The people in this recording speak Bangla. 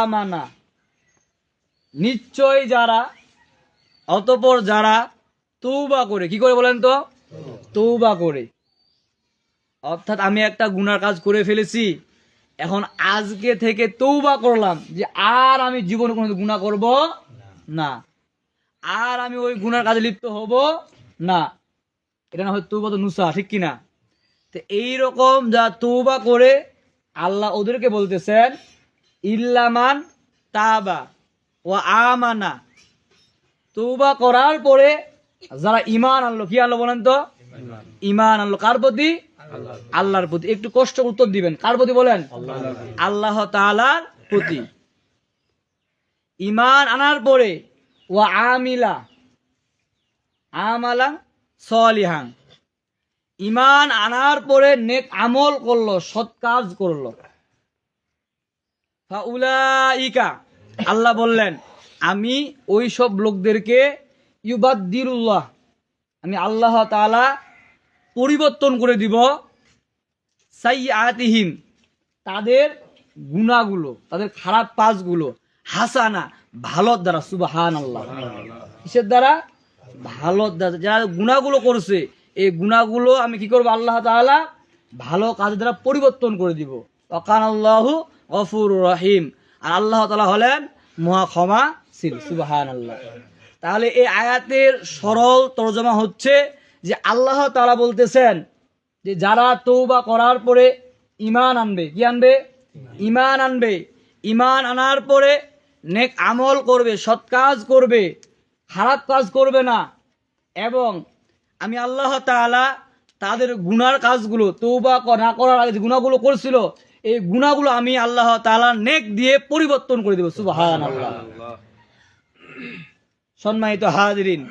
আমানা, নিশ্চয় যারা, অতঃপর যারা তৌবা করে, কি করে বলেন তো? তৌবা করে। অর্থাৎ আমি একটা গুনার কাজ করে ফেলেছি, এখন আজকে থেকে তৌবা করলাম যে আর আমি জীবনে কোনো গুনাহ করব না, আর আমি ওই গুনার কাজে লিপ্ত হব না। এটা না হয় তৌবা তো নুসা, ঠিক কিনা? তো এইরকম যা তৌবা করে, আল্লাহ ওদেরকে বলতেছেন ইল্লামান তাবা ওয়া আমানা, তৌবা করার পরে যারা ঈমান আনলো, কি আনলো বলেন তো? ঈমান আনলো। কার প্রতি? আল্লাহর প্রতি। একটু কষ্ট উত্তর দিবেন, কার প্রতি বলেন? আল্লাহ তাআলার প্রতি। ঈমান আনার পরে ওয়া আমিলা আমালান সলিহান, ঈমান আনার পরে নেক আমল করলো, সৎ কাজ করলো। ফাউলাইকা, আল্লাহ বললেন আমি ওই সব লোকদেরকে ইউবাদদিলুল্লাহ, আমি আল্লাহ তাআলা পরিবর্তন করে দিব সাইয়্যাতিহিম, তাদের গুনাহগুলো, তাদের খারাপ কাজগুলো, হাসানা, ভালোর দ্বারা। সুবহানাল্লাহ। কিসের দ্বারা? ভালোর দ্বারা। যারা গুনাহগুলো করছে এই গুনাহগুলো আমি কি করব? আল্লাহ তাআলা ভালো কাজের দ্বারা পরিবর্তন করে দিব। ওয়াকানাল্লাহু গফুরুর রহিম, আর আল্লাহ তাআলা হলেন মহা ক্ষমাশীল। সুবহানাল্লাহ। তাহলে এই আয়াতের সরল তরজমা হচ্ছে যে আল্লাহ তাআলা বলতেছেন যে যারা তৌবা করার পরে ঈমান আনবে, কি আনবে? ঈমান আনবে, ঈমান আনার পরে নেক আমল করবে, সৎ কাজ করবে, খারাপ কাজ করবে না, এবং আমি আল্লাহ তাআলা তাদের গুনার কাজগুলো, তৌবা না করার আগে যে গুনাহগুলো করছিল এই গুনাহগুলো আমি আল্লাহ তাআলা নেক দিয়ে পরিবর্তন করে দেব। সুবহানাল্লাহ। সম্মানিত হাজিরিন,